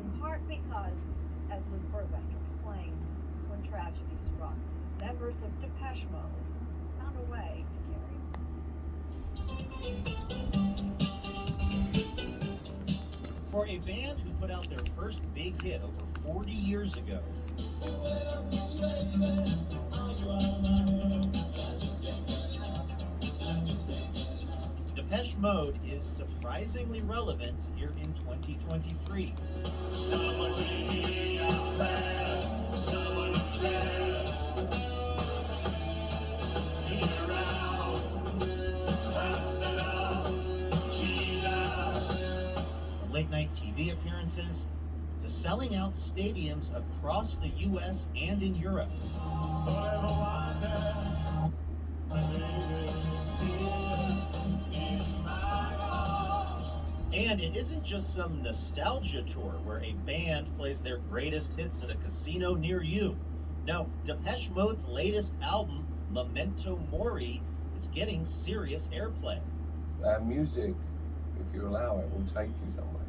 in part because, as Luke Burbank explains, when tragedy struck, members of Depeche Mode found a way to carry on. For a band who put out their first big hit over 40 years ago, Depeche Mode is surprisingly relevant here in 2023. From late night TV appearances to selling out stadiums across the US and in Europe. And it isn't just some nostalgia tour where a band plays their greatest hits at a casino near you. No, Depeche Mode's latest album, Memento Mori, is getting serious airplay. Music, if you allow it, will take you somewhere.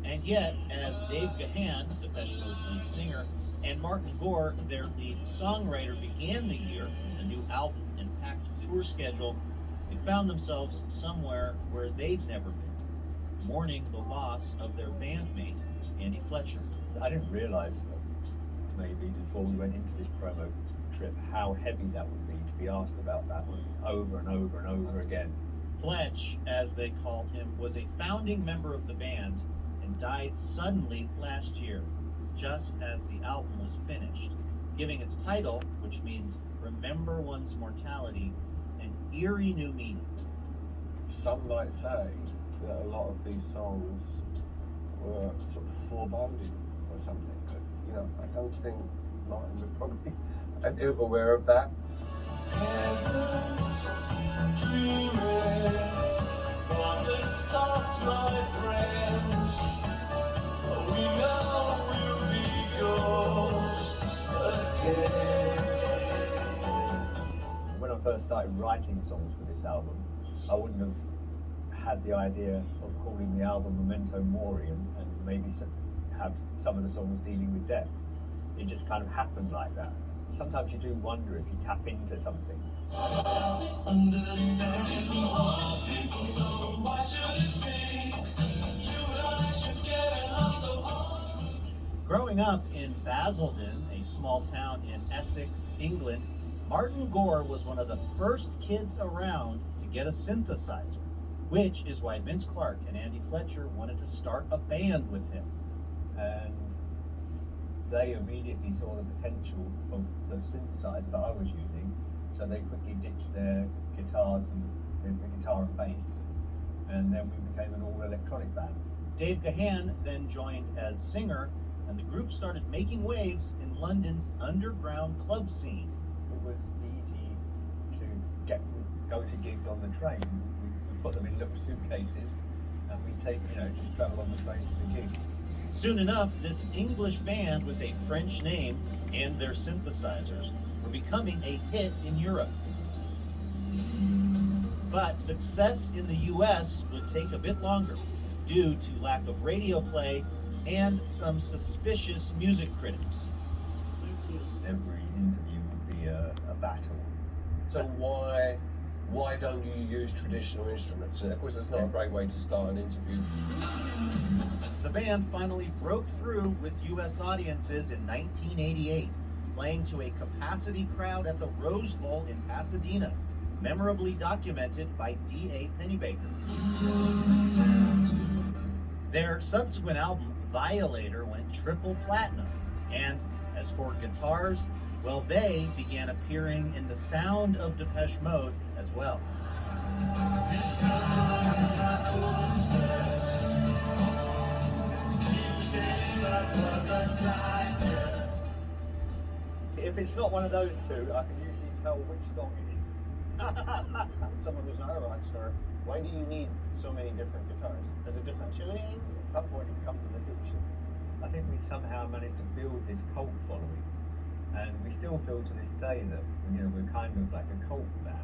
And yet, as Dave Gahan, Depeche Mode's lead singer, and Martin Gore, their lead songwriter, began the year with a new album and packed tour schedule, they found themselves somewhere where they'd never been, mourning the loss of their bandmate, Andy Fletcher. I didn't realize, maybe before we went into this promo trip, how heavy that would be to be asked about that one over and over and over again. Fletch, as they called him, was a founding member of the band and died suddenly last year, just as the album was finished, giving its title, which means Remember One's Mortality, an eerie new meaning. Some might say that a lot of these songs were sort of foreboding or something, but you know, I don't think Martin was probably aware of that. Heaven's dreaming from the start, my friends. We know we'll be ghosts again. When I first started writing songs for this album, I wouldn't have had the idea of calling the album Memento Mori and maybe have some of the songs dealing with death. It just kind of happened like that. Sometimes you do wonder if you tap into something. Growing up in Basildon, a small town in Essex, England, Martin Gore was one of the first kids around to get a synthesizer, which is why Vince Clarke and Andy Fletcher wanted to start a band with him. And they immediately saw the potential of the synthesizer that I was using, so they quickly ditched their guitars and the guitar and bass, and then we became an all-electronic band. Dave Gahan then joined as singer, and the group started making waves in London's underground club scene. It was easy to go to gigs on the train. We put them in little suitcases, and we just travel on the train to the gig. Soon enough, this English band with a French name and their synthesizers were becoming a hit in Europe. But success in the US would take a bit longer due to lack of radio play and some suspicious music critics. Every interview would be a battle. So why don't you use traditional instruments? And of course, it's not a great way to start an interview. The band finally broke through with US audiences in 1988, playing to a capacity crowd at the Rose Bowl in Pasadena, memorably documented by D.A. Pennebaker. Their subsequent album, Violator, went triple platinum, and as for guitars, well, they began appearing in the sound of Depeche Mode as well. If it's not one of those two, I can usually tell which song it is. Someone who's not a rock star, why do you need so many different guitars? Is it different tuning? At some point it becomes an addiction. I think we somehow managed to build this cult following, and we still feel to this day that we're kind of like a cult band,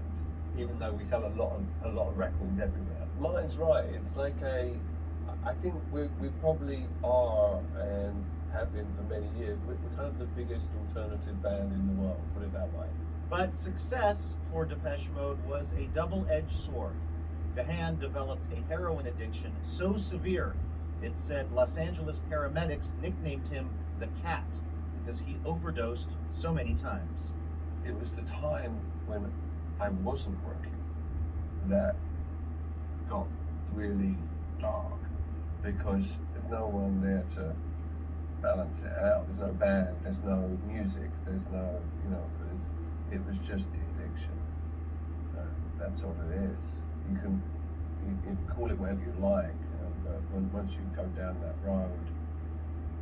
even though we sell a lot of records everywhere. Martin's right. It's like I think we probably are an have been for many years. We're kind of the biggest alternative band in the world, put it that way. But success for Depeche Mode was a double-edged sword. Gahan developed a heroin addiction so severe, it said Los Angeles paramedics nicknamed him the Cat because he overdosed so many times. It was the time when I wasn't working that got really dark because there's no one there to balance it out. There's no band, there's no music, there's no, it was just the addiction. That's all it is. You can call it whatever you like, but once you go down that road,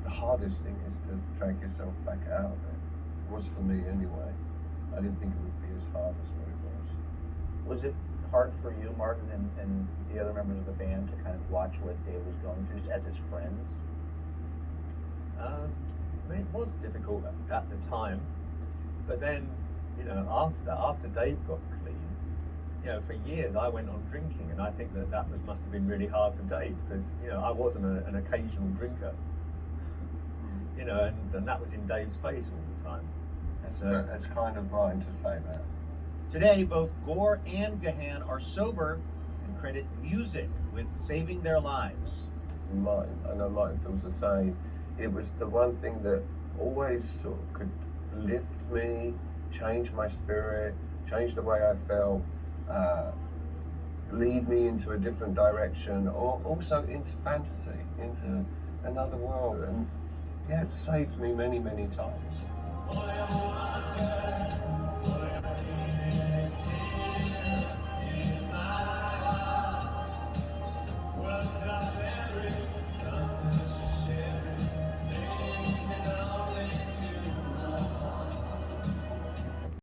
the hardest thing is to drag yourself back out of it. It was for me anyway. I didn't think it would be as hard as what it was. Was it hard for you, Martin, and the other members of the band to kind of watch what Dave was going through just as his friends? I mean, it was difficult at the time, but then, after Dave got clean, for years I went on drinking, and I think that must have been really hard for Dave because, I wasn't an occasional drinker, and that was in Dave's face all the time. It's kind of mine to say that. Today, both Gore and Gahan are sober and credit music with saving their lives. I know Martin feels the same. It was the one thing that always sort of could lift me, change my spirit, change the way I felt, lead me into a different direction, or also into fantasy, into another world. And yeah, it saved me many, many times.